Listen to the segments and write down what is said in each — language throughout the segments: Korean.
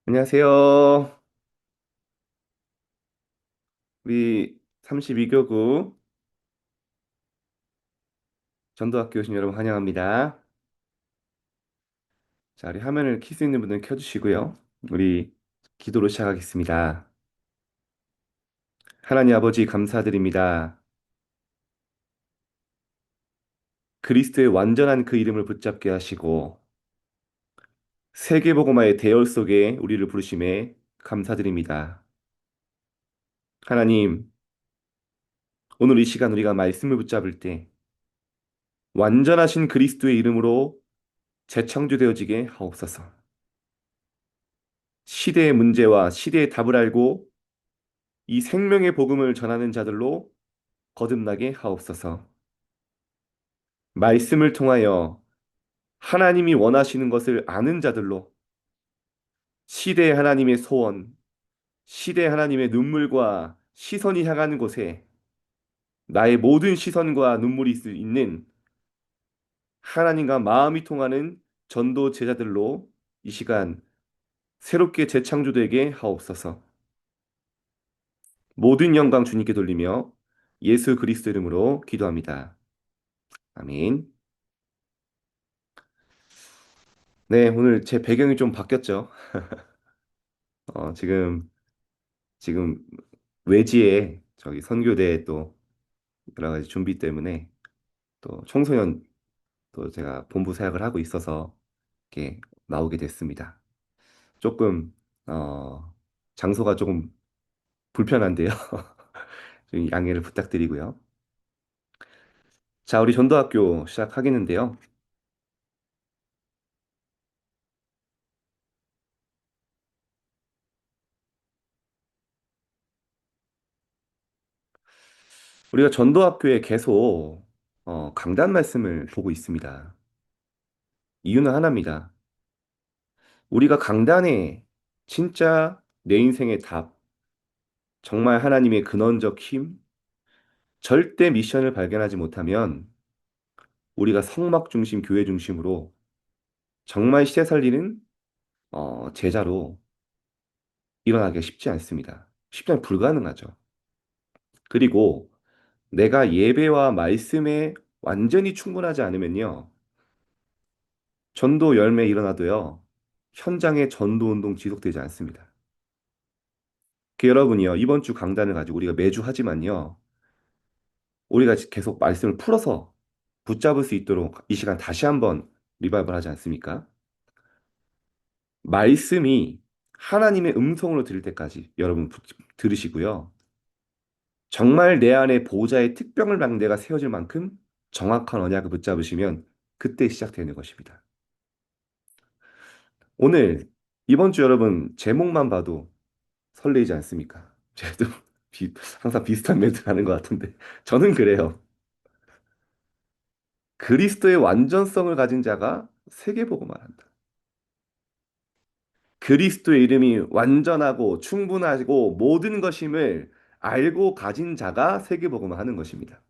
안녕하세요. 우리 32교구 전도학교 오신 여러분 환영합니다. 자, 우리 화면을 켤 수 있는 분들 켜주시고요. 우리 기도로 시작하겠습니다. 하나님 아버지 감사드립니다. 그리스도의 완전한 그 이름을 붙잡게 하시고 세계복음화의 대열 속에 우리를 부르심에 감사드립니다. 하나님, 오늘 이 시간 우리가 말씀을 붙잡을 때 완전하신 그리스도의 이름으로 재창조되어지게 하옵소서. 시대의 문제와 시대의 답을 알고 이 생명의 복음을 전하는 자들로 거듭나게 하옵소서. 말씀을 통하여 하나님이 원하시는 것을 아는 자들로 시대의 하나님의 소원, 시대의 하나님의 눈물과 시선이 향하는 곳에 나의 모든 시선과 눈물이 있는 하나님과 마음이 통하는 전도 제자들로 이 시간 새롭게 재창조되게 하옵소서. 모든 영광 주님께 돌리며 예수 그리스도 이름으로 기도합니다. 아멘. 네, 오늘 제 배경이 좀 바뀌었죠. 지금 외지에 저기 선교대 또 여러 가지 준비 때문에 또 청소년 또 제가 본부 사역을 하고 있어서 이렇게 나오게 됐습니다. 조금 장소가 조금 불편한데요. 좀 양해를 부탁드리고요. 자, 우리 전도학교 시작하겠는데요. 우리가 전도학교에 계속 강단 말씀을 보고 있습니다. 이유는 하나입니다. 우리가 강단에 진짜 내 인생의 답, 정말 하나님의 근원적 힘, 절대 미션을 발견하지 못하면 우리가 성막 중심, 교회 중심으로 정말 시대 살리는 제자로 일어나기가 쉽지 않습니다. 쉽지 않 불가능하죠. 그리고 내가 예배와 말씀에 완전히 충분하지 않으면요. 전도 열매 일어나도요. 현장의 전도 운동 지속되지 않습니다. 그 여러분이요. 이번 주 강단을 가지고 우리가 매주 하지만요. 우리가 계속 말씀을 풀어서 붙잡을 수 있도록 이 시간 다시 한번 리바이벌 하지 않습니까? 말씀이 하나님의 음성으로 들을 때까지 여러분 들으시고요. 정말 내 안에 보호자의 특별한 망대가 세워질 만큼 정확한 언약을 붙잡으시면 그때 시작되는 것입니다. 오늘 이번 주 여러분 제목만 봐도 설레이지 않습니까? 저도 항상 비슷한 멘트 하는 것 같은데 저는 그래요. 그리스도의 완전성을 가진 자가 세계보고만 한다. 그리스도의 이름이 완전하고 충분하고 모든 것임을 알고 가진 자가 세계복음을 하는 것입니다.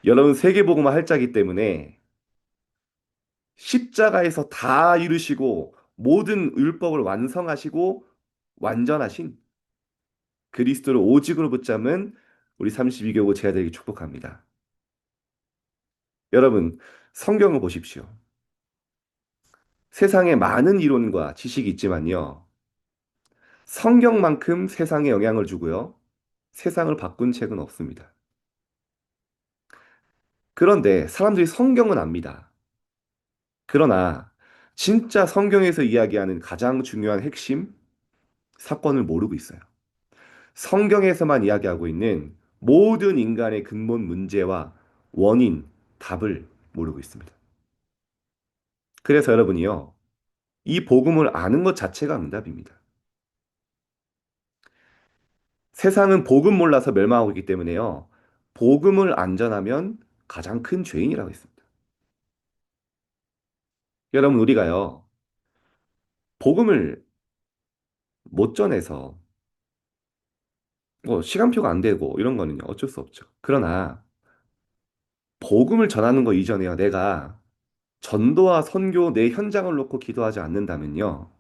여러분 세계복음을 할 자이기 때문에 십자가에서 다 이루시고 모든 율법을 완성하시고 완전하신 그리스도를 오직으로 붙잡은 우리 32교구 제자들에게 축복합니다. 여러분 성경을 보십시오. 세상에 많은 이론과 지식이 있지만요. 성경만큼 세상에 영향을 주고요. 세상을 바꾼 책은 없습니다. 그런데 사람들이 성경은 압니다. 그러나 진짜 성경에서 이야기하는 가장 중요한 핵심 사건을 모르고 있어요. 성경에서만 이야기하고 있는 모든 인간의 근본 문제와 원인, 답을 모르고 있습니다. 그래서 여러분이요, 이 복음을 아는 것 자체가 응답입니다. 세상은 복음 몰라서 멸망하고 있기 때문에요, 복음을 안전하면 가장 큰 죄인이라고 했습니다. 여러분, 우리가요, 복음을 못 전해서 뭐 시간표가 안 되고 이런 거는요, 어쩔 수 없죠. 그러나 복음을 전하는 거 이전에요, 내가 전도와 선교 내 현장을 놓고 기도하지 않는다면요,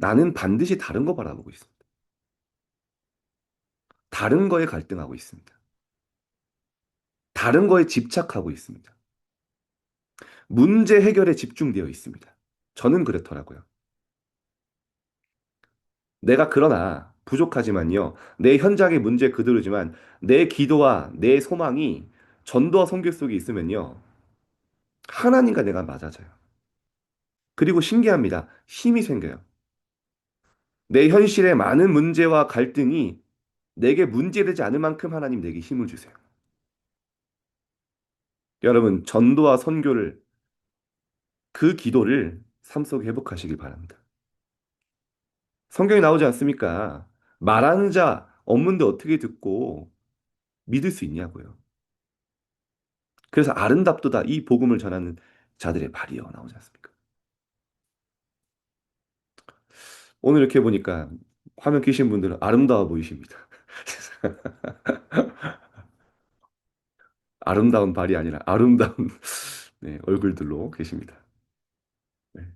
나는 반드시 다른 거 바라보고 있습니다. 다른 거에 갈등하고 있습니다. 다른 거에 집착하고 있습니다. 문제 해결에 집중되어 있습니다. 저는 그렇더라고요. 내가 그러나 부족하지만요. 내 현장의 문제 그대로지만 내 기도와 내 소망이 전도와 선교 속에 있으면요. 하나님과 내가 맞아져요. 그리고 신기합니다. 힘이 생겨요. 내 현실의 많은 문제와 갈등이 내게 문제되지 않을 만큼 하나님 내게 힘을 주세요. 여러분, 전도와 선교를 그 기도를 삶 속에 회복하시길 바랍니다. 성경에 나오지 않습니까? 말하는 자 없는데 어떻게 듣고 믿을 수 있냐고요. 그래서 아름답도다 이 복음을 전하는 자들의 발이요 나오지 않습니까? 오늘 이렇게 보니까 화면 끼신 분들은 아름다워 보이십니다. 아름다운 발이 아니라 아름다운 네, 얼굴들로 계십니다. 네.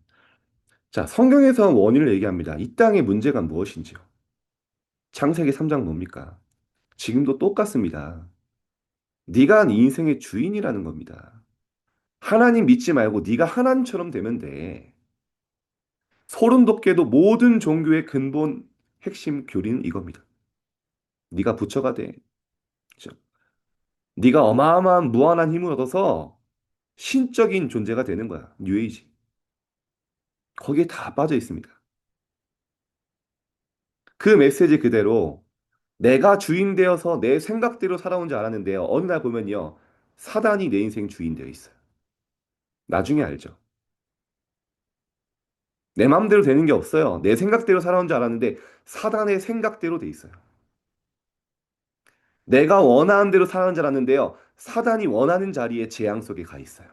자, 성경에서 원인을 얘기합니다. 이 땅의 문제가 무엇인지요? 창세기 3장 뭡니까? 지금도 똑같습니다. 네가 네 인생의 주인이라는 겁니다. 하나님 믿지 말고 네가 하나님처럼 되면 돼. 소름 돋게도 모든 종교의 근본 핵심 교리는 이겁니다. 네가 부처가 돼. 그죠? 네가 어마어마한 무한한 힘을 얻어서 신적인 존재가 되는 거야. 뉴에이지. 거기에 다 빠져 있습니다. 그 메시지 그대로 내가 주인 되어서 내 생각대로 살아온 줄 알았는데요. 어느 날 보면요. 사단이 내 인생 주인 되어 있어요. 나중에 알죠. 내 마음대로 되는 게 없어요. 내 생각대로 살아온 줄 알았는데 사단의 생각대로 돼 있어요. 내가 원하는 대로 살아온 줄 알았는데요. 사단이 원하는 자리에 재앙 속에 가 있어요.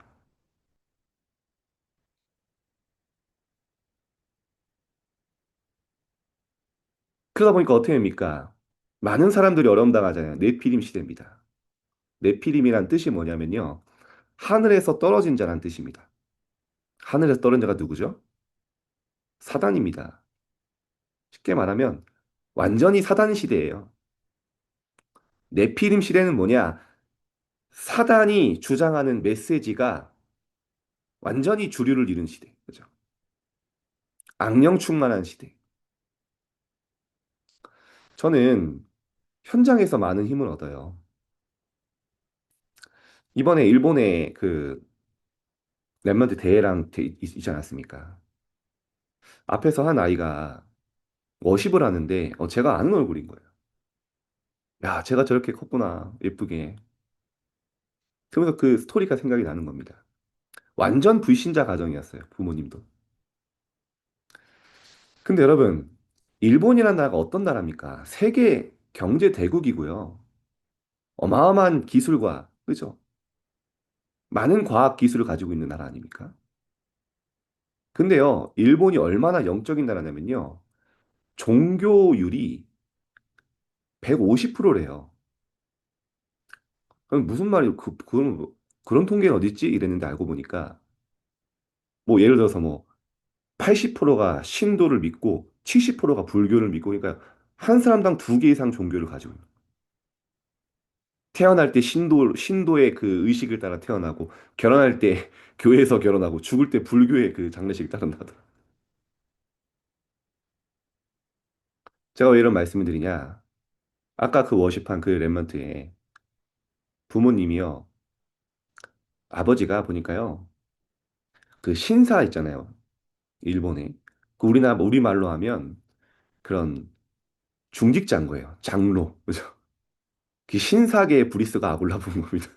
그러다 보니까 어떻게 됩니까? 많은 사람들이 어려움 당하잖아요. 네피림 시대입니다. 네피림이란 뜻이 뭐냐면요. 하늘에서 떨어진 자란 뜻입니다. 하늘에서 떨어진 자가 누구죠? 사단입니다. 쉽게 말하면 완전히 사단 시대예요. 네피림 시대는 뭐냐? 사단이 주장하는 메시지가 완전히 주류를 이룬 시대. 그죠? 악령 충만한 시대. 저는 현장에서 많은 힘을 얻어요. 이번에 일본에 그 랩런트 대회랑 있지 않았습니까? 앞에서 한 아이가 워십을 하는데 제가 아는 얼굴인 거예요. 야, 제가 저렇게 컸구나. 예쁘게. 그러면서 그 스토리가 생각이 나는 겁니다. 완전 불신자 가정이었어요. 부모님도. 근데 여러분, 일본이라는 나라가 어떤 나라입니까? 세계 경제 대국이고요. 어마어마한 기술과, 그죠? 많은 과학 기술을 가지고 있는 나라 아닙니까? 근데요, 일본이 얼마나 영적인 나라냐면요. 종교율이 150%래요. 그럼 무슨 말이, 그런 통계는 어디 있지? 이랬는데 알고 보니까, 뭐 예를 들어서 뭐 80%가 신도를 믿고 70%가 불교를 믿고 그러니까 한 사람당 두 개 이상 종교를 가지고 있는. 태어날 때 신도의 그 의식을 따라 태어나고 결혼할 때 교회에서 결혼하고 죽을 때 불교의 그 장례식을 따른다더라. 제가 왜 이런 말씀을 드리냐? 아까 그 워십한 그 랩런트의 부모님이요. 아버지가 보니까요. 그 신사 있잖아요. 일본에. 그 우리말로 하면 그런 중직자인 거예요. 장로. 그죠? 그 신사계의 브리스가 아골라 본 겁니다.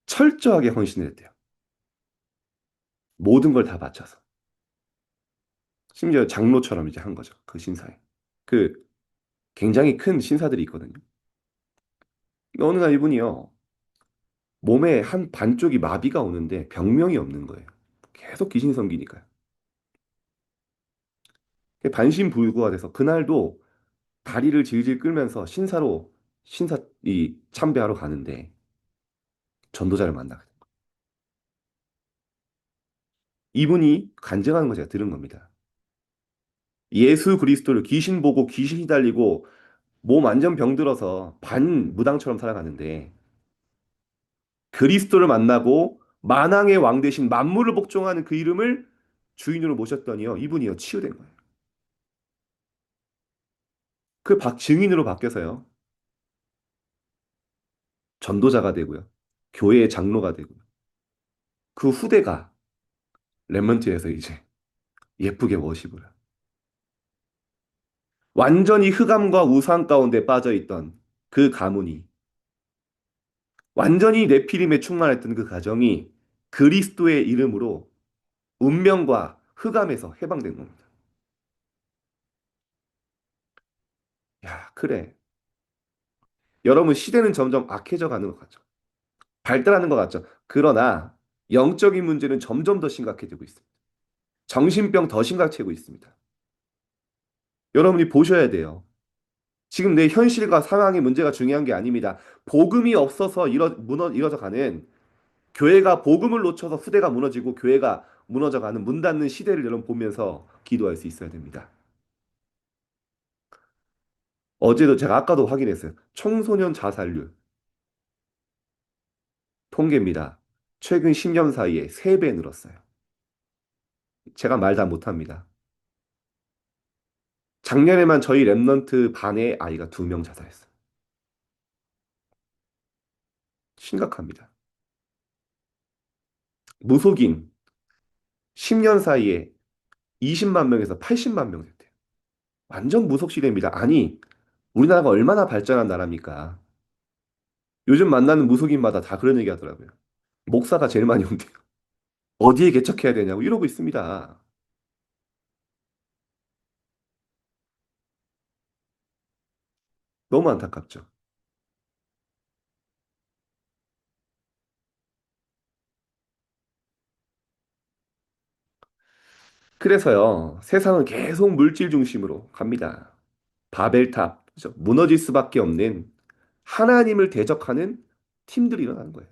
철저하게 헌신을 했대요. 모든 걸 다 바쳐서. 심지어 장로처럼 이제 한 거죠. 그 신사에. 그 굉장히 큰 신사들이 있거든요. 근데 어느 날 이분이요. 몸에 한 반쪽이 마비가 오는데 병명이 없는 거예요. 계속 귀신이 섬기니까요. 반신불구가 돼서 그날도 다리를 질질 끌면서 신사 이 참배하러 가는데 전도자를 만나게 돼요. 이분이 간증하는 거 제가 들은 겁니다. 예수 그리스도를 귀신 보고 귀신 시달리고 몸 완전 병들어서 반무당처럼 살아가는데 그리스도를 만나고 만왕의 왕 대신 만물을 복종하는 그 이름을 주인으로 모셨더니요. 이분이요. 치유된 거예요. 증인으로 바뀌어서요. 전도자가 되고요. 교회의 장로가 되고요. 그 후대가 렘넌트에서 이제 예쁘게 워십을 해요. 완전히 흑암과 우상 가운데 빠져 있던 그 가문이 완전히 네피림에 충만했던 그 가정이 그리스도의 이름으로 운명과 흑암에서 해방된 겁니다. 야, 그래. 여러분, 시대는 점점 악해져 가는 것 같죠. 발달하는 것 같죠. 그러나 영적인 문제는 점점 더 심각해지고 있습니다. 정신병 더 심각해지고 있습니다. 여러분이 보셔야 돼요. 지금 내 현실과 상황의 문제가 중요한 게 아닙니다. 복음이 없어서 이뤄져 가는 교회가 복음을 놓쳐서 후대가 무너지고 교회가 무너져 가는 문 닫는 시대를 여러분 보면서 기도할 수 있어야 됩니다. 어제도 제가 아까도 확인했어요. 청소년 자살률 통계입니다. 최근 10년 사이에 3배 늘었어요. 제가 말 다 못합니다. 작년에만 저희 랩넌트 반에 아이가 2명 자살했어요. 심각합니다. 무속인 10년 사이에 20만 명에서 80만 명 됐대요. 완전 무속 시대입니다. 아니, 우리나라가 얼마나 발전한 나라입니까? 요즘 만나는 무속인마다 다 그런 얘기 하더라고요. 목사가 제일 많이 온대요. 어디에 개척해야 되냐고 이러고 있습니다. 너무 안타깝죠. 그래서요, 세상은 계속 물질 중심으로 갑니다. 바벨탑, 그죠? 무너질 수밖에 없는 하나님을 대적하는 팀들이 일어나는 거예요.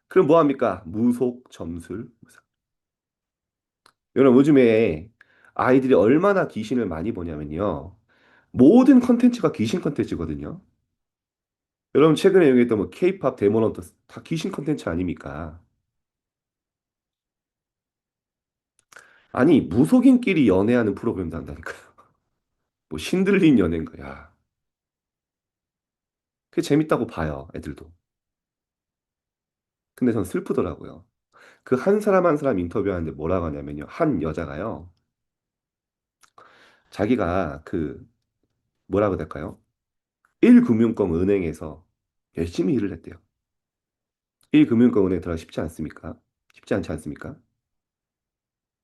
그럼 뭐 합니까? 무속, 점술, 무상. 여러분, 요즘에 아이들이 얼마나 귀신을 많이 보냐면요. 모든 컨텐츠가 귀신 컨텐츠거든요. 여러분, 최근에 얘기했던 뭐 K-팝 데모넌트 다 귀신 컨텐츠 아닙니까? 아니, 무속인끼리 연애하는 프로그램도 한다니까요. 뭐 신들린 연애인가? 야, 그게 재밌다고 봐요, 애들도. 근데 전 슬프더라고요. 그 한 사람 한 사람 인터뷰하는데 뭐라고 하냐면요. 한 여자가요. 자기가 그 뭐라고 해야 될까요? 1금융권 은행에서 열심히 일을 했대요. 1금융권 은행 들어가 쉽지 않습니까? 쉽지 않지 않습니까?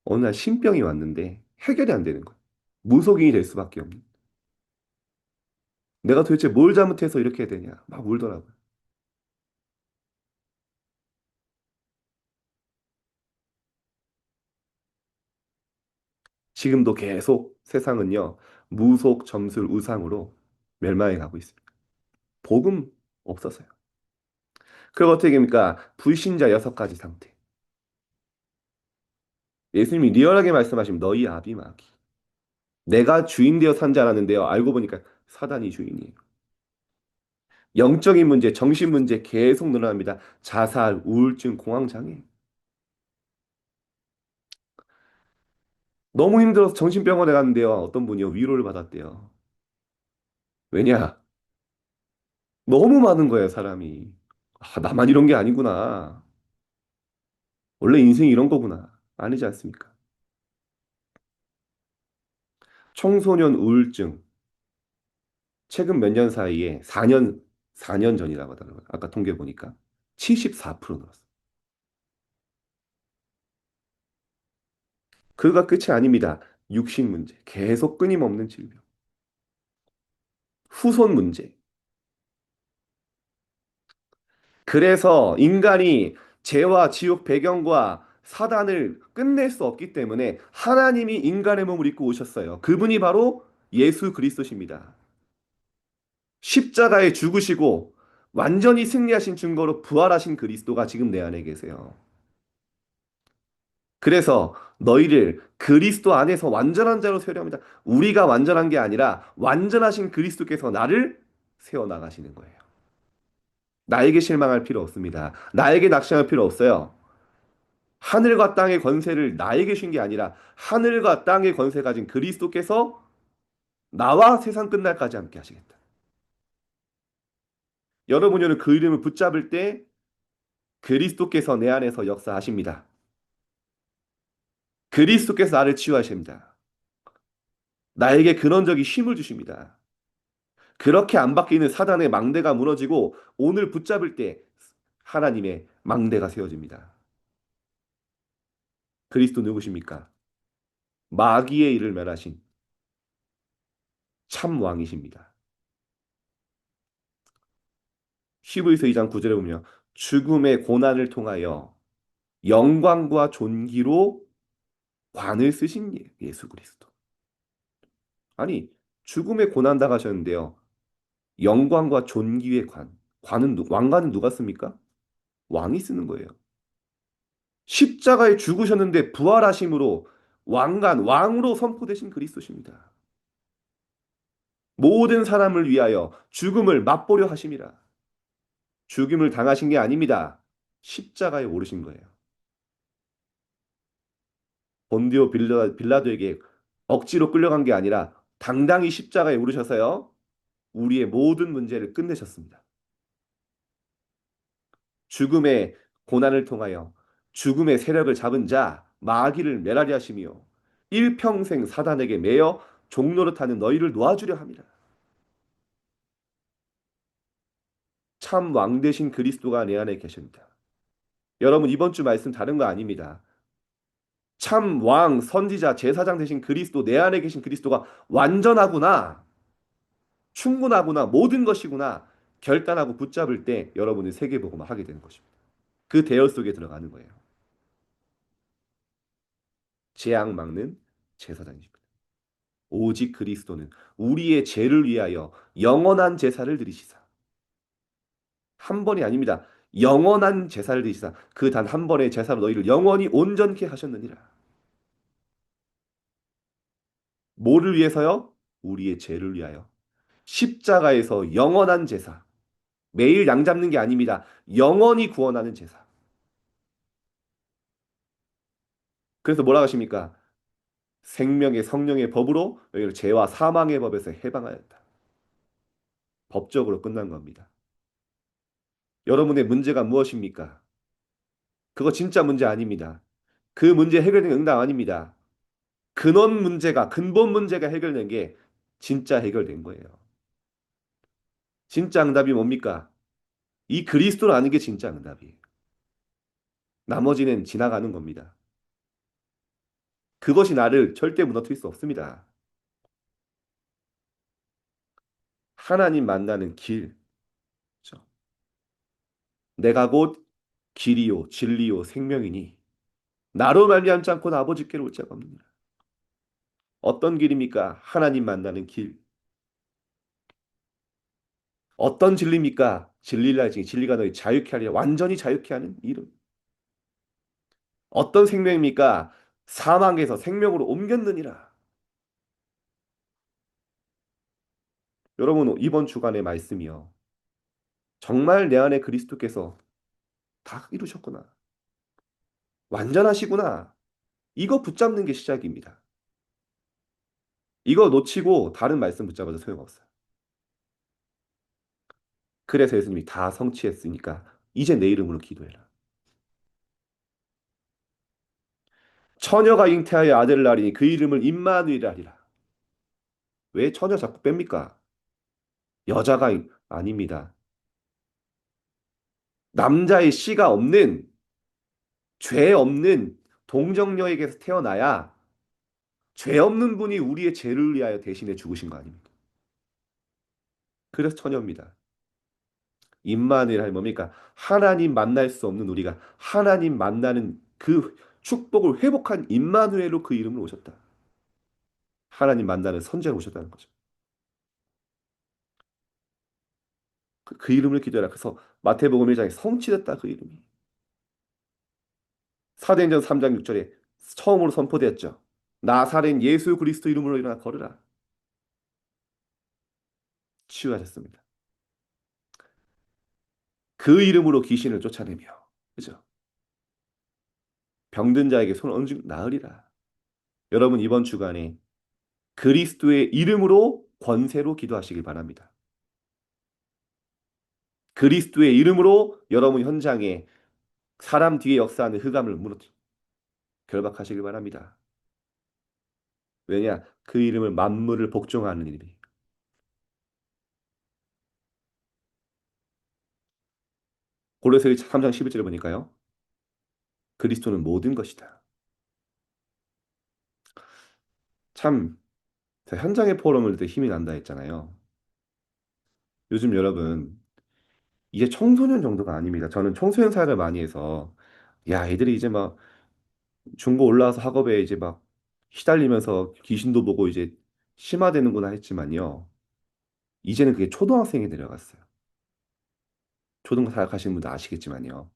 어느 날 신병이 왔는데 해결이 안 되는 거예요. 무속인이 될 수밖에 없는. 내가 도대체 뭘 잘못해서 이렇게 해야 되냐? 막 울더라고요. 지금도 계속 세상은요. 무속, 점술, 우상으로 멸망해 가고 있습니다. 복음 없어서요. 그리고 어떻게 됩니까? 불신자 6가지 상태. 예수님이 리얼하게 말씀하시면 너희 아비 마귀. 내가 주인 되어 산 줄 알았는데요. 알고 보니까 사단이 주인이에요. 영적인 문제, 정신 문제 계속 늘어납니다. 자살, 우울증, 공황장애. 너무 힘들어서 정신병원에 갔는데요. 어떤 분이요. 위로를 받았대요. 왜냐? 너무 많은 거예요, 사람이. 아, 나만 이런 게 아니구나. 원래 인생이 이런 거구나. 아니지 않습니까? 청소년 우울증. 최근 몇 년 사이에 4년 전이라고 하더라고요. 아까 통계 보니까. 74% 늘었어요. 그가 끝이 아닙니다. 육식 문제. 계속 끊임없는 질병. 후손 문제. 그래서 인간이 죄와 지옥 배경과 사단을 끝낼 수 없기 때문에 하나님이 인간의 몸을 입고 오셨어요. 그분이 바로 예수 그리스도십니다. 십자가에 죽으시고 완전히 승리하신 증거로 부활하신 그리스도가 지금 내 안에 계세요. 그래서 너희를 그리스도 안에서 완전한 자로 세우려 합니다. 우리가 완전한 게 아니라 완전하신 그리스도께서 나를 세워 나가시는 거예요. 나에게 실망할 필요 없습니다. 나에게 낙심할 필요 없어요. 하늘과 땅의 권세를 나에게 준 게 아니라 하늘과 땅의 권세 가진 그리스도께서 나와 세상 끝날까지 함께 하시겠다. 여러분이 그 이름을 붙잡을 때 그리스도께서 내 안에서 역사하십니다. 그리스도께서 나를 치유하십니다. 나에게 근원적인 힘을 주십니다. 그렇게 안 바뀌는 사단의 망대가 무너지고 오늘 붙잡을 때 하나님의 망대가 세워집니다. 그리스도 누구십니까? 마귀의 일을 멸하신 참 왕이십니다. 히브리서 2장 9절에 보면 죽음의 고난을 통하여 영광과 존귀로 관을 쓰신 예수 그리스도. 아니, 죽음의 고난 당하셨는데요. 영광과 존귀의 관. 왕관은 누가 씁니까? 왕이 쓰는 거예요. 십자가에 죽으셨는데 부활하심으로 왕으로 선포되신 그리스도십니다. 모든 사람을 위하여 죽음을 맛보려 하심이라. 죽임을 당하신 게 아닙니다. 십자가에 오르신 거예요. 본디오 빌라도에게 억지로 끌려간 게 아니라 당당히 십자가에 오르셔서요. 우리의 모든 문제를 끝내셨습니다. 죽음의 고난을 통하여 죽음의 세력을 잡은 자 마귀를 멸하리 하시며 일평생 사단에게 매여 종노릇하는 너희를 놓아주려 함이라. 참 왕 되신 그리스도가 내 안에 계십니다. 여러분 이번 주 말씀 다른 거 아닙니다. 참 왕, 선지자, 제사장 되신 그리스도, 내 안에 계신 그리스도가 완전하구나, 충분하구나, 모든 것이구나 결단하고 붙잡을 때 여러분이 세계복음을 하게 되는 것입니다. 그 대열 속에 들어가는 거예요. 재앙 막는 제사장이십니다. 오직 그리스도는 우리의 죄를 위하여 영원한 제사를 드리시사. 한 번이 아닙니다. 영원한 제사를 드리시사. 그 단 한 번의 제사로 너희를 영원히 온전케 하셨느니라. 뭐를 위해서요? 우리의 죄를 위하여. 십자가에서 영원한 제사. 매일 양 잡는 게 아닙니다. 영원히 구원하는 제사. 그래서 뭐라 하십니까? 생명의 성령의 법으로 너희를 죄와 사망의 법에서 해방하였다. 법적으로 끝난 겁니다. 여러분의 문제가 무엇입니까? 그거 진짜 문제 아닙니다. 그 문제 해결된 응답 아닙니다. 근본 문제가 해결된 게 진짜 해결된 거예요. 진짜 응답이 뭡니까? 이 그리스도를 아는 게 진짜 응답이에요. 나머지는 지나가는 겁니다. 그것이 나를 절대 무너뜨릴 수 없습니다. 하나님 만나는 길. 그렇죠? 내가 곧 길이요 진리요 생명이니 나로 말미암지 않고 아버지께로 올 자가 없느니라. 어떤 길입니까? 하나님 만나는 길. 어떤 진리입니까? 진리가 너희 자유케 하리라. 완전히 자유케 하는 이름. 어떤 생명입니까? 사망에서 생명으로 옮겼느니라. 여러분 이번 주간의 말씀이요. 정말 내 안에 그리스도께서 다 이루셨구나. 완전하시구나. 이거 붙잡는 게 시작입니다. 이거 놓치고 다른 말씀 붙잡아도 소용없어요. 그래서 예수님이 다 성취했으니까 이제 내 이름으로 기도해라. 처녀가 잉태하여 아들을 낳으니 그 이름을 임마누엘이라 하리라. 왜 처녀 자꾸 뺍니까? 여자가 아닙니다. 남자의 씨가 없는 죄 없는 동정녀에게서 태어나야 죄 없는 분이 우리의 죄를 위하여 대신해 죽으신 거 아닙니까? 그래서 처녀입니다. 임마누엘 하면 뭡니까? 하나님 만날 수 없는 우리가 하나님 만나는 그 축복을 회복한 임마누엘로 그 이름을 오셨다. 하나님 만나는 선지자로 오셨다는 거죠. 그 이름을 기도해라. 그래서 마태복음 1장에 성취됐다 그 이름이. 사도행전 3장 6절에 처음으로 선포되었죠. 나사렛 예수 그리스도 이름으로 일어나 걸으라. 치유하셨습니다. 그 이름으로 귀신을 쫓아내며, 그죠? 병든 자에게 손 얹은 나으리라. 여러분 이번 주간에 그리스도의 이름으로 권세로 기도하시길 바랍니다. 그리스도의 이름으로 여러분 현장에 사람 뒤에 역사하는 흑암을 무너뜨 결박하시길 바랍니다. 왜냐? 그 이름을 만물을 복종하는 이름이. 고린도서 3장 11절에 보니까요. 그리스도는 모든 것이다. 참 현장의 포럼을 때 힘이 난다 했잖아요. 요즘 여러분 이제 청소년 정도가 아닙니다. 저는 청소년 사역을 많이 해서 야, 애들이 이제 막 중고 올라와서 학업에 이제 막 시달리면서 귀신도 보고 이제 심화되는구나 했지만요. 이제는 그게 초등학생에 내려갔어요. 초등학교 사역하시는 분도 아시겠지만요.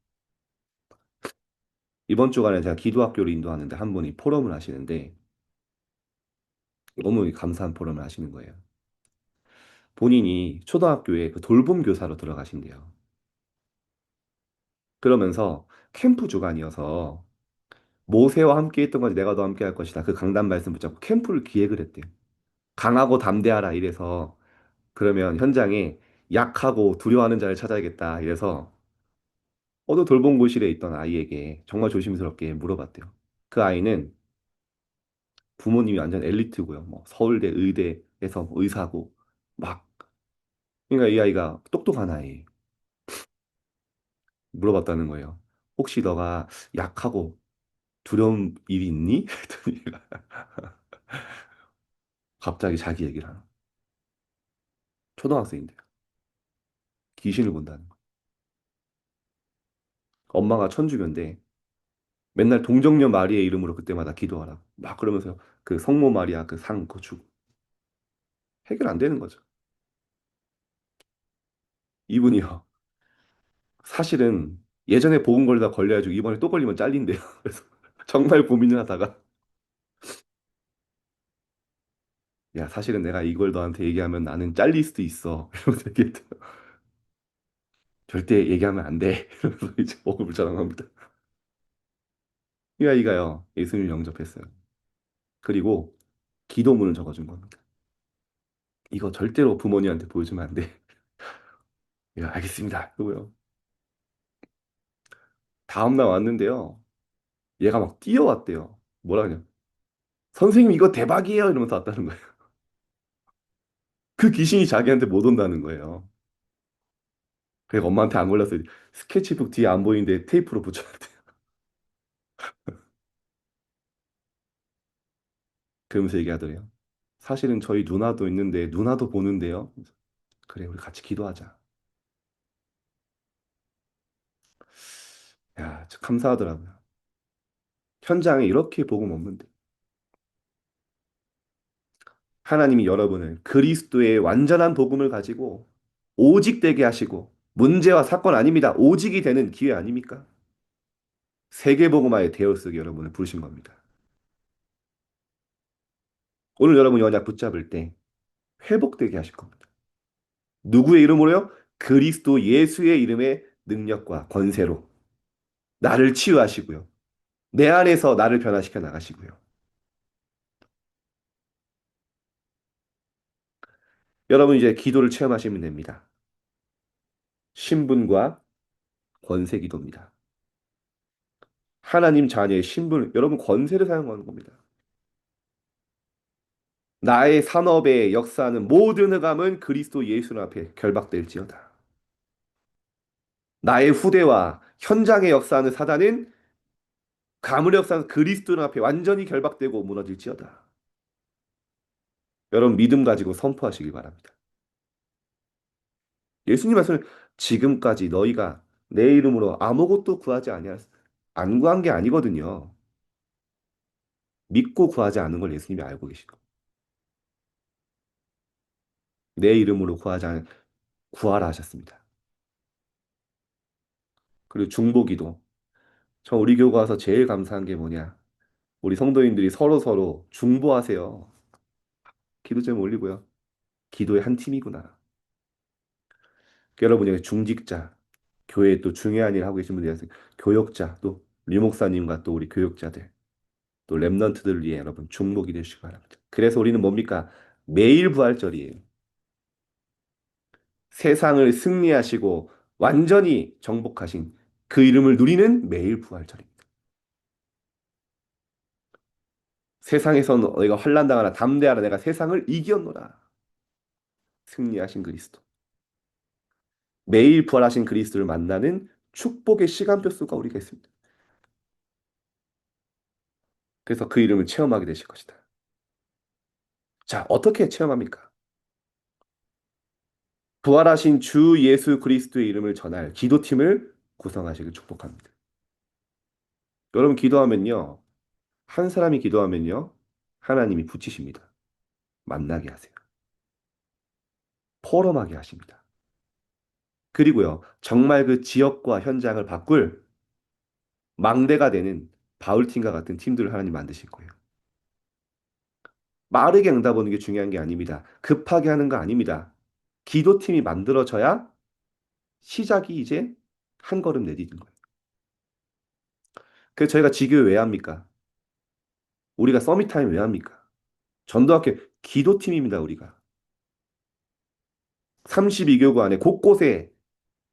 이번 주간에 제가 기도학교를 인도하는데 한 분이 포럼을 하시는데 너무 감사한 포럼을 하시는 거예요. 본인이 초등학교에 그 돌봄 교사로 들어가신대요. 그러면서 캠프 주간이어서 모세와 함께 했던 거지 내가 너 함께 할 것이다. 그 강단 말씀 붙잡고 캠프를 기획을 했대요. 강하고 담대하라 이래서 그러면 현장에 약하고 두려워하는 자를 찾아야겠다. 이래서 어느 돌봄고실에 있던 아이에게 정말 조심스럽게 물어봤대요. 그 아이는 부모님이 완전 엘리트고요. 뭐 서울대 의대에서 뭐 의사고 막 그러니까 이 아이가 똑똑한 아이 물어봤다는 거예요. 혹시 너가 약하고 두려운 일이 있니? 그랬더니 갑자기 자기 얘기를 하는 거예요. 초등학생인데요. 귀신을 본다는 거예요. 엄마가 천주교인데 맨날 동정녀 마리의 이름으로 그때마다 기도하라고 막 그러면서 그 성모 마리아 그 상 그거 주고 해결 안 되는 거죠. 이분이요. 사실은 예전에 보험 걸다 걸려가지고 이번에 또 걸리면 잘린대요. 그래서 정말 고민을 하다가 야 사실은 내가 이걸 너한테 얘기하면 나는 잘릴 수도 있어. 이러면서 얘기했대요. 절대 얘기하면 안 돼. 이러면서 이제 보험을 자랑합니다. 이 아이가요 예수님을 영접했어요. 그리고 기도문을 적어준 겁니다. 이거 절대로 부모님한테 보여주면 안 돼. 야 알겠습니다. 그고요. 다음날 왔는데요. 얘가 막 뛰어왔대요. 뭐라 그냥 선생님 이거 대박이에요 이러면서 왔다는 거예요. 그 귀신이 자기한테 못 온다는 거예요. 그래서 엄마한테 안 걸려서 스케치북 뒤에 안 보이는데 테이프로 붙여놨대요. 그러면서 얘기하더래요. 사실은 저희 누나도 있는데 누나도 보는데요. 그래 우리 같이 기도하자. 야, 참 감사하더라고요. 현장에 이렇게 복음 없는데 하나님이 여러분을 그리스도의 완전한 복음을 가지고 오직 되게 하시고 문제와 사건 아닙니다. 오직이 되는 기회 아닙니까? 세계복음화의 대열속에 여러분을 부르신 겁니다. 오늘 여러분 연약 붙잡을 때 회복되게 하실 겁니다. 누구의 이름으로요? 그리스도 예수의 이름의 능력과 권세로 나를 치유하시고요. 내 안에서 나를 변화시켜 나가시고요. 여러분 이제 기도를 체험하시면 됩니다. 신분과 권세 기도입니다. 하나님 자녀의 신분, 여러분 권세를 사용하는 겁니다. 나의 산업에 역사하는 모든 흑암은 그리스도 예수 앞에 결박될지어다. 나의 후대와 현장에 역사하는 사단은 가문의 역사하는 그리스도 앞에 완전히 결박되고 무너질지어다. 여러분 믿음 가지고 선포하시기 바랍니다. 예수님 말씀은 지금까지 너희가 내 이름으로 아무것도 구하지 아니할 안 구한 게 아니거든요. 믿고 구하지 않은 걸 예수님이 알고 계시고 내 이름으로 구하지 않 구하라 하셨습니다. 그리고 중보기도 저 우리 교회 와서 제일 감사한 게 뭐냐? 우리 성도님들이 서로 서로 중보하세요. 기도 좀 올리고요. 기도의 한 팀이구나. 여러분 중에 중직자, 교회에 또 중요한 일 하고 계신 분들이 있어요. 교역자, 또 류목사님과 또 우리 교역자들, 또 랩런트들을 위해 여러분 중보기 되시기 바랍니다. 그래서 우리는 뭡니까? 매일 부활절이에요. 세상을 승리하시고 완전히 정복하신 그 이름을 누리는 매일 부활절입니다. 세상에서 너희가 환난당하나 담대하라 내가 세상을 이겼노라. 승리하신 그리스도. 매일 부활하신 그리스도를 만나는 축복의 시간표 수가 우리가 있습니다. 그래서 그 이름을 체험하게 되실 것이다. 자, 어떻게 체험합니까? 부활하신 주 예수 그리스도의 이름을 전할 기도팀을 구성하시길 축복합니다. 여러분 기도하면요. 한 사람이 기도하면요. 하나님이 붙이십니다. 만나게 하세요. 포럼하게 하십니다. 그리고요. 정말 그 지역과 현장을 바꿀 망대가 되는 바울팀과 같은 팀들을 하나님 만드실 거예요. 빠르게 응답하는 게 중요한 게 아닙니다. 급하게 하는 거 아닙니다. 기도팀이 만들어져야 시작이 이제 한 걸음 내디딘 거예요. 그래서 저희가 지교회 왜 합니까? 우리가 서밋타임 왜 합니까? 전도학교 기도팀입니다, 우리가. 32교구 안에 곳곳에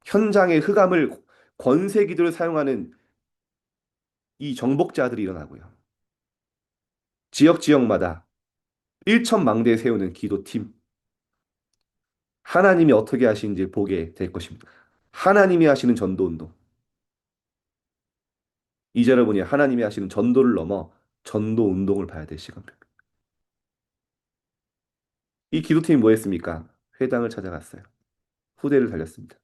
현장의 흑암을 권세기도를 사용하는 이 정복자들이 일어나고요. 지역 지역마다 일천망대에 세우는 기도팀. 하나님이 어떻게 하시는지 보게 될 것입니다. 하나님이 하시는 전도운동. 이제 여러분이 하나님이 하시는 전도를 넘어 전도운동을 봐야 될 시간입니다. 이 기도팀이 뭐 했습니까? 회당을 찾아갔어요. 후대를 달렸습니다.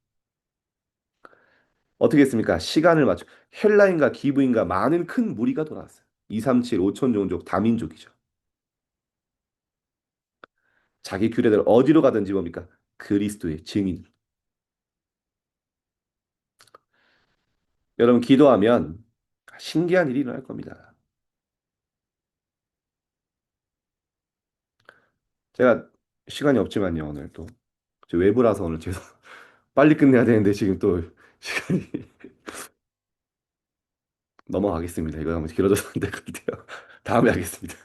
어떻게 했습니까? 시간을 맞춰 헬라인과 기브인과 많은 큰 무리가 돌아왔어요. 237, 5천 종족 다민족이죠. 자기 규례대로 어디로 가든지 뭡니까? 그리스도의 증인. 여러분 기도하면 신기한 일이 일어날 겁니다. 제가 시간이 없지만요 오늘 또 외부라서 오늘 죄송 빨리 끝내야 되는데 지금 또 시간이 넘어가겠습니다. 이거 너무 길어져서 안 될 것 같아요. 다음에 하겠습니다.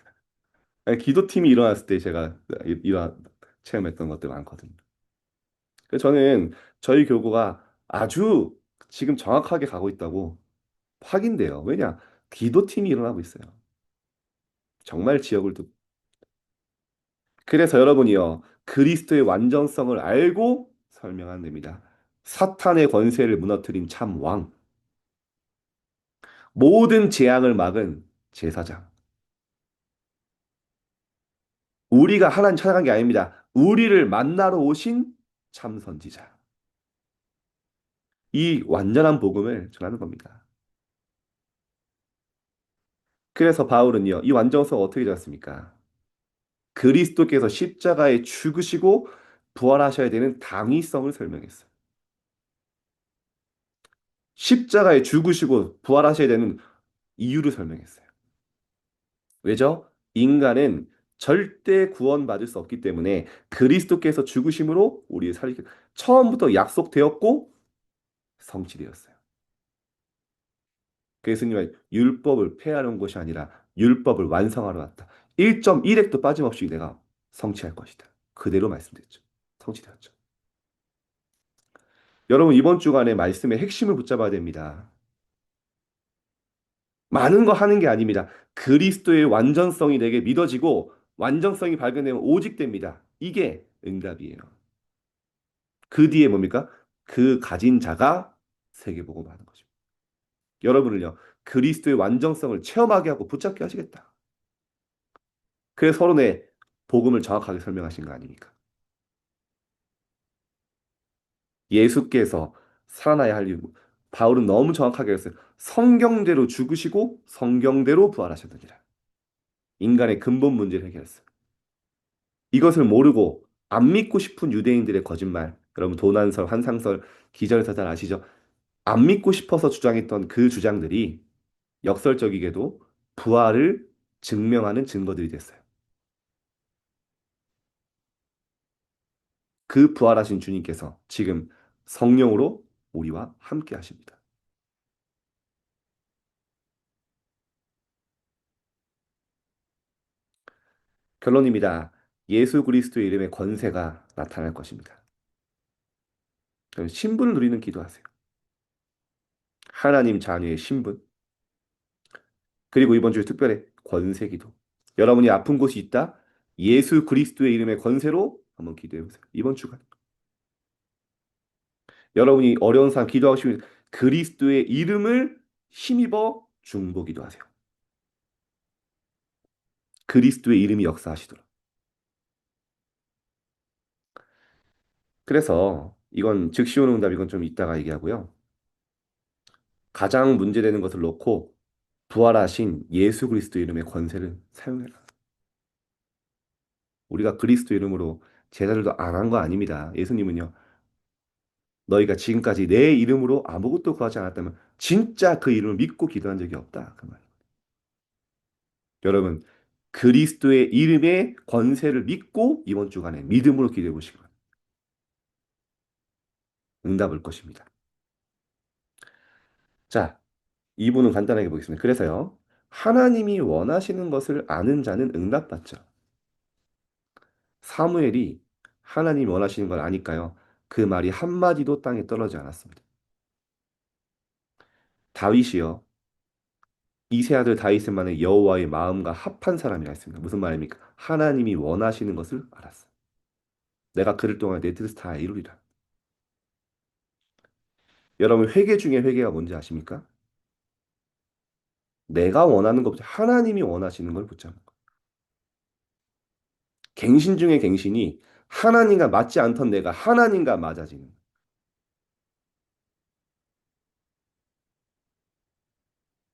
아니, 기도팀이 일어났을 때 제가 이런 체험했던 것들 많거든요. 그래서 저는 저희 교구가 아주 지금 정확하게 가고 있다고 확인돼요. 왜냐? 기도팀이 일어나고 있어요. 정말 지역을 두고. 그래서 여러분이요. 그리스도의 완전성을 알고 설명하면 됩니다. 사탄의 권세를 무너뜨린 참 왕. 모든 재앙을 막은 제사장. 우리가 하나님 찾아간 게 아닙니다. 우리를 만나러 오신 참 선지자. 이 완전한 복음을 전하는 겁니다. 그래서 바울은요. 이 완전성 어떻게 잡습니까? 그리스도께서 십자가에 죽으시고 부활하셔야 되는 당위성을 설명했어요. 십자가에 죽으시고 부활하셔야 되는 이유를 설명했어요. 왜죠? 인간은 절대 구원받을 수 없기 때문에 그리스도께서 죽으심으로 우리의 살기 처음부터 약속되었고 성취되었어요. 그래서 예수님은 율법을 폐하는 것이 아니라 율법을 완성하러 왔다. 1.1획도 빠짐없이 내가 성취할 것이다. 그대로 말씀드렸죠. 성취되었죠. 여러분 이번 주간에 말씀의 핵심을 붙잡아야 됩니다. 많은 거 하는 게 아닙니다. 그리스도의 완전성이 내게 믿어지고 완전성이 발견되면 오직 됩니다. 이게 응답이에요. 그 뒤에 뭡니까? 그 가진 자가 세계복음 하는 거죠. 여러분을요. 그리스도의 완전성을 체험하게 하고 붙잡게 하시겠다. 그래서 서론에 복음을 정확하게 설명하신 거 아닙니까? 예수께서 살아나야 할 이유. 바울은 너무 정확하게 했어요. 성경대로 죽으시고 성경대로 부활하셨느니라. 인간의 근본 문제를 해결했어요. 이것을 모르고 안 믿고 싶은 유대인들의 거짓말. 여러분 도난설, 환상설, 기절설 잘 아시죠? 안 믿고 싶어서 주장했던 그 주장들이 역설적이게도 부활을 증명하는 증거들이 됐어요. 그 부활하신 주님께서 지금 성령으로 우리와 함께 하십니다. 결론입니다. 예수 그리스도의 이름의 권세가 나타날 것입니다. 신분을 누리는 기도하세요. 하나님 자녀의 신분. 그리고 이번 주에 특별히 권세 기도. 여러분이 아픈 곳이 있다? 예수 그리스도의 이름의 권세로 한번 기도해 보세요. 이번 주간. 여러분이 어려운 상황 기도하고 싶으면 그리스도의 이름을 힘입어 중보기도 하세요. 그리스도의 이름이 역사하시도록. 그래서 이건 즉시 오는 응답 이건 좀 이따가 얘기하고요. 가장 문제되는 것을 놓고 부활하신 예수 그리스도 이름의 권세를 사용해라. 우리가 그리스도 이름으로 제자들도 안 한 거 아닙니다. 예수님은요. 너희가 지금까지 내 이름으로 아무것도 구하지 않았다면 진짜 그 이름을 믿고 기도한 적이 없다. 그 말. 여러분 그리스도의 이름의 권세를 믿고 이번 주간에 믿음으로 기도해 보시기 바랍니다. 응답을 것입니다. 자, 이부는 간단하게 보겠습니다. 그래서요. 하나님이 원하시는 것을 아는 자는 응답받죠. 사무엘이 하나님이 원하시는 걸 아니까요. 그 말이 한마디도 땅에 떨어지지 않았습니다. 다윗이요. 이세 아들 다윗은 만에 여호와의 마음과 합한 사람이라 했습니다. 무슨 말입니까? 하나님이 원하시는 것을 알았어. 내가 그를 동안 내 뜻을 다 이루리라. 여러분 회개 중에 회개가 뭔지 아십니까? 내가 원하는 것보다 하나님이 원하시는 걸 붙잡는 거. 갱신 중에 갱신이 하나님과 맞지 않던 내가 하나님과 맞아지는 거.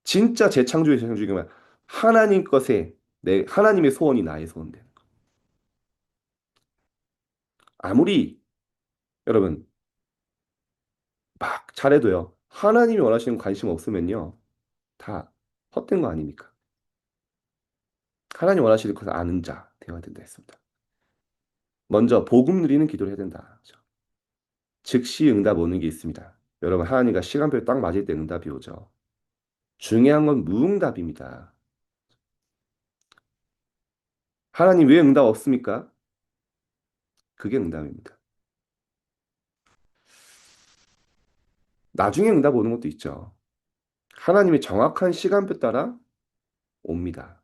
진짜 재창조의 재창조가 하나님 것에 내 하나님의 소원이 나의 소원돼. 아무리 여러분 막 잘해도요. 하나님이 원하시는 관심 없으면요. 다 헛된 거 아닙니까? 하나님 원하시는 것을 아는 자 되어야 된다 했습니다. 먼저 복음 누리는 기도를 해야 된다. 그렇죠? 즉시 응답 오는 게 있습니다. 여러분 하나님과 시간표 딱 맞을 때 응답이 오죠. 중요한 건 무응답입니다. 하나님 왜 응답 없습니까? 그게 응답입니다. 나중에 응답 오는 것도 있죠. 하나님의 정확한 시간표 따라 옵니다.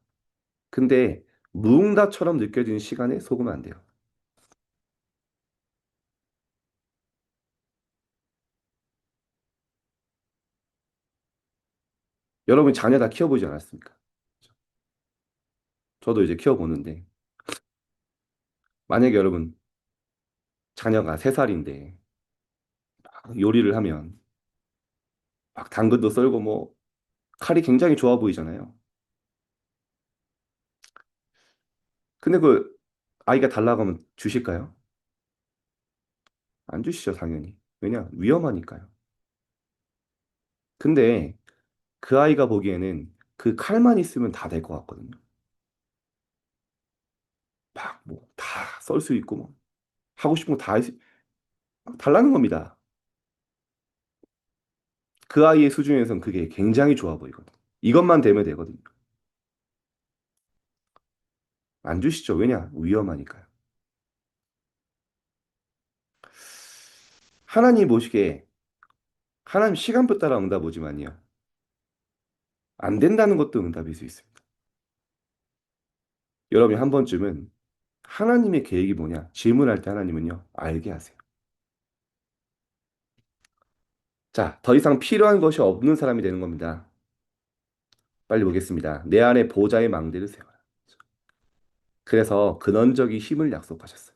근데 무응답처럼 느껴지는 시간에 속으면 안 돼요. 여러분 자녀 다 키워보지 않았습니까? 저도 이제 키워보는데 만약에 여러분 자녀가 3살인데 요리를 하면 막 당근도 썰고 뭐 칼이 굉장히 좋아 보이잖아요. 근데 그 아이가 달라고 하면 주실까요? 안 주시죠, 당연히. 왜냐? 위험하니까요. 근데 그 아이가 보기에는 그 칼만 있으면 다 될 것 같거든요. 막 뭐 다 썰 수 있고 뭐 하고 싶은 거 다 달라는 겁니다. 그 아이의 수준에선 그게 굉장히 좋아 보이거든요. 이것만 되면 되거든요. 안 주시죠. 왜냐? 위험하니까요. 하나님 보시기에 하나님 시간표 따라 응답 오지만요. 안 된다는 것도 응답일 수 있습니다. 여러분이 한 번쯤은 하나님의 계획이 뭐냐? 질문할 때 하나님은요. 알게 하세요. 자, 더 이상 필요한 것이 없는 사람이 되는 겁니다. 빨리 보겠습니다. 내 안에 보좌의 망대를 세워라. 그래서 근원적인 힘을 약속하셨어요.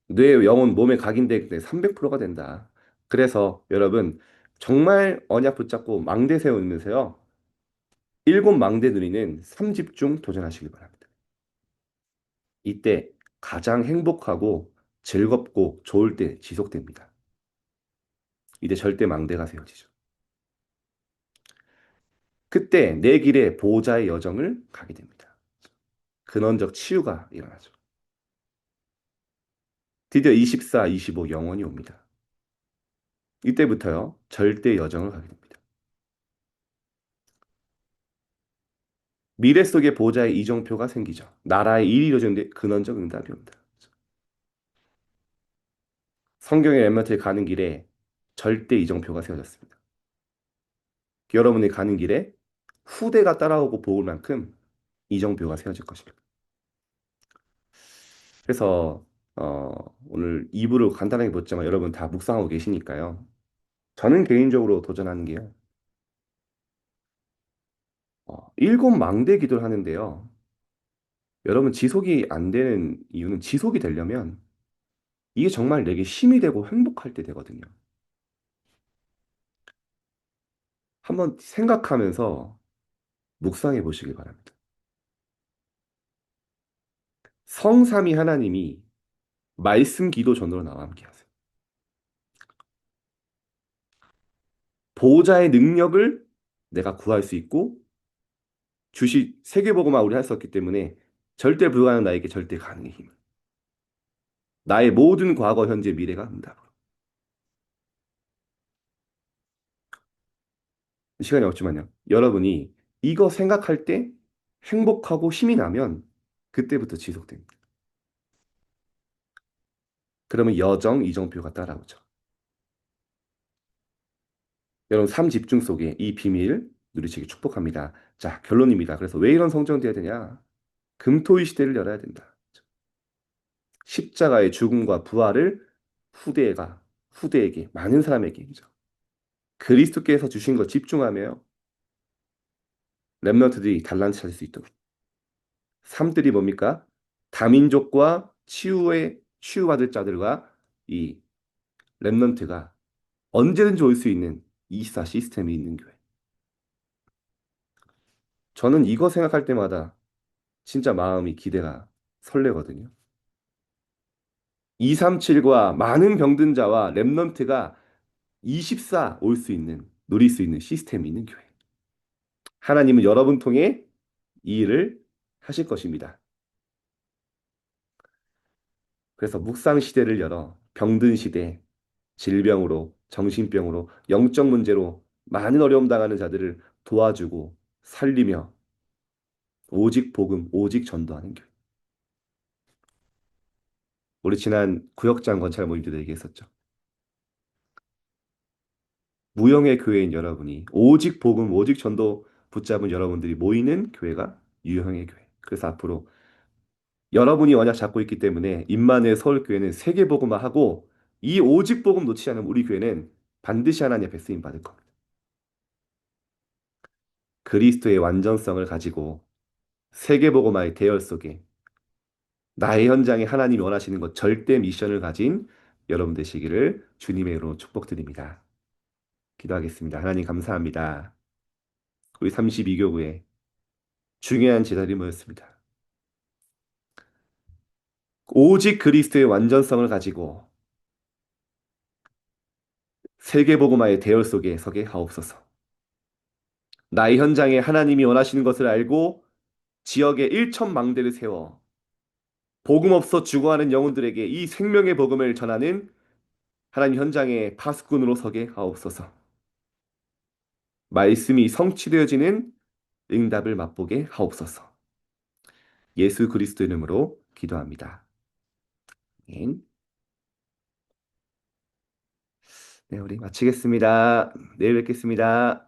뇌, 영혼, 몸에 각인되기 300%가 된다. 그래서 여러분 정말 언약 붙잡고 망대 세우면서요. 7망대 누리는 3집중 도전하시기 바랍니다. 이때 가장 행복하고 즐겁고 좋을 때 지속됩니다. 이때 절대 망대가 세워지죠. 그때 내 길에 보호자의 여정을 가게 됩니다. 근원적 치유가 일어나죠. 드디어 24, 25 영원이 옵니다. 이때부터요, 절대 여정을 가게 됩니다. 미래 속의 보호자의 이정표가 생기죠. 나라의 일이 이루어지는데 근원적 응답이 옵니다. 성경의 렘넌트에 가는 길에 절대 이정표가 세워졌습니다. 여러분이 가는 길에 후대가 따라오고 보올 만큼 이정표가 세워질 것입니다. 그래서 오늘 2부를 간단하게 보지만 여러분 다 묵상하고 계시니까요. 저는 개인적으로 도전하는 게요. 일곱 망대 기도를 하는데요. 여러분 지속이 안 되는 이유는 지속이 되려면 이게 정말 내게 힘이 되고 행복할 때 되거든요. 한번 생각하면서 묵상해 보시길 바랍니다. 성삼위 하나님이 말씀 기도 전으로 나와 함께 하세요. 보호자의 능력을 내가 구할 수 있고 세계보고만 우리 할 수 없기 때문에 절대 불가능한 나에게 절대 가능의 힘. 나의 모든 과거, 현재, 미래가 응답으로. 시간이 없지만요. 여러분이 이거 생각할 때 행복하고 힘이 나면 그때부터 지속됩니다. 그러면 여정, 이정표가 따라오죠. 여러분 삶 집중 속에 이 비밀 누리시기 축복합니다. 자, 결론입니다. 그래서 왜 이런 성전 돼야 되냐? 금토의 시대를 열어야 된다. 십자가의 죽음과 부활을 후대에게 많은 사람에게 그리스도께서 주신 것 집중하며 렘넌트들이 단란히 찾을 수 있도록 삶들이 뭡니까? 다민족과 치유받을 자들과 이 렘넌트가 언제든지 올 수 있는 24 시스템이 있는 교회. 저는 이거 생각할 때마다 진짜 마음이 기대가 설레거든요. 237과 많은 병든 자와 렘넌트가 24 올 수 있는, 누릴 수 있는 시스템이 있는 교회. 하나님은 여러분 통해 이 일을 하실 것입니다. 그래서 묵상 시대를 열어 병든 시대, 질병으로, 정신병으로, 영적 문제로 많은 어려움 당하는 자들을 도와주고 살리며 오직 복음, 오직 전도하는 교회. 우리 지난 구역장 권찰 모임 때도 얘기했었죠. 무형의 교회인 여러분이 오직 복음, 오직 전도 붙잡은 여러분들이 모이는 교회가 유형의 교회. 그래서 앞으로 여러분이 언약 잡고 있기 때문에 임마누엘 서울교회는 세계복음화하고 이 오직 복음 놓치지 않으면 우리 교회는 반드시 하나님 앞에 쓰임 받을 겁니다. 그리스도의 완전성을 가지고 세계복음화의 대열 속에 나의 현장에 하나님이 원하시는 것 절대 미션을 가진 여러분 되시기를 주님의 이름으로 축복드립니다. 기도하겠습니다. 하나님 감사합니다. 우리 32교구에 중요한 제자들이 모였습니다. 오직 그리스도의 완전성을 가지고 세계복음화의 대열 속에 서게 하옵소서. 나의 현장에 하나님이 원하시는 것을 알고 지역에 일천망대를 세워 복음 없어 죽어가는 영혼들에게 이 생명의 복음을 전하는 하나님 현장의 파수꾼으로 서게 하옵소서. 말씀이 성취되어지는 응답을 맛보게 하옵소서. 예수 그리스도 이름으로 기도합니다. 아멘. 네, 우리 마치겠습니다. 내일 뵙겠습니다.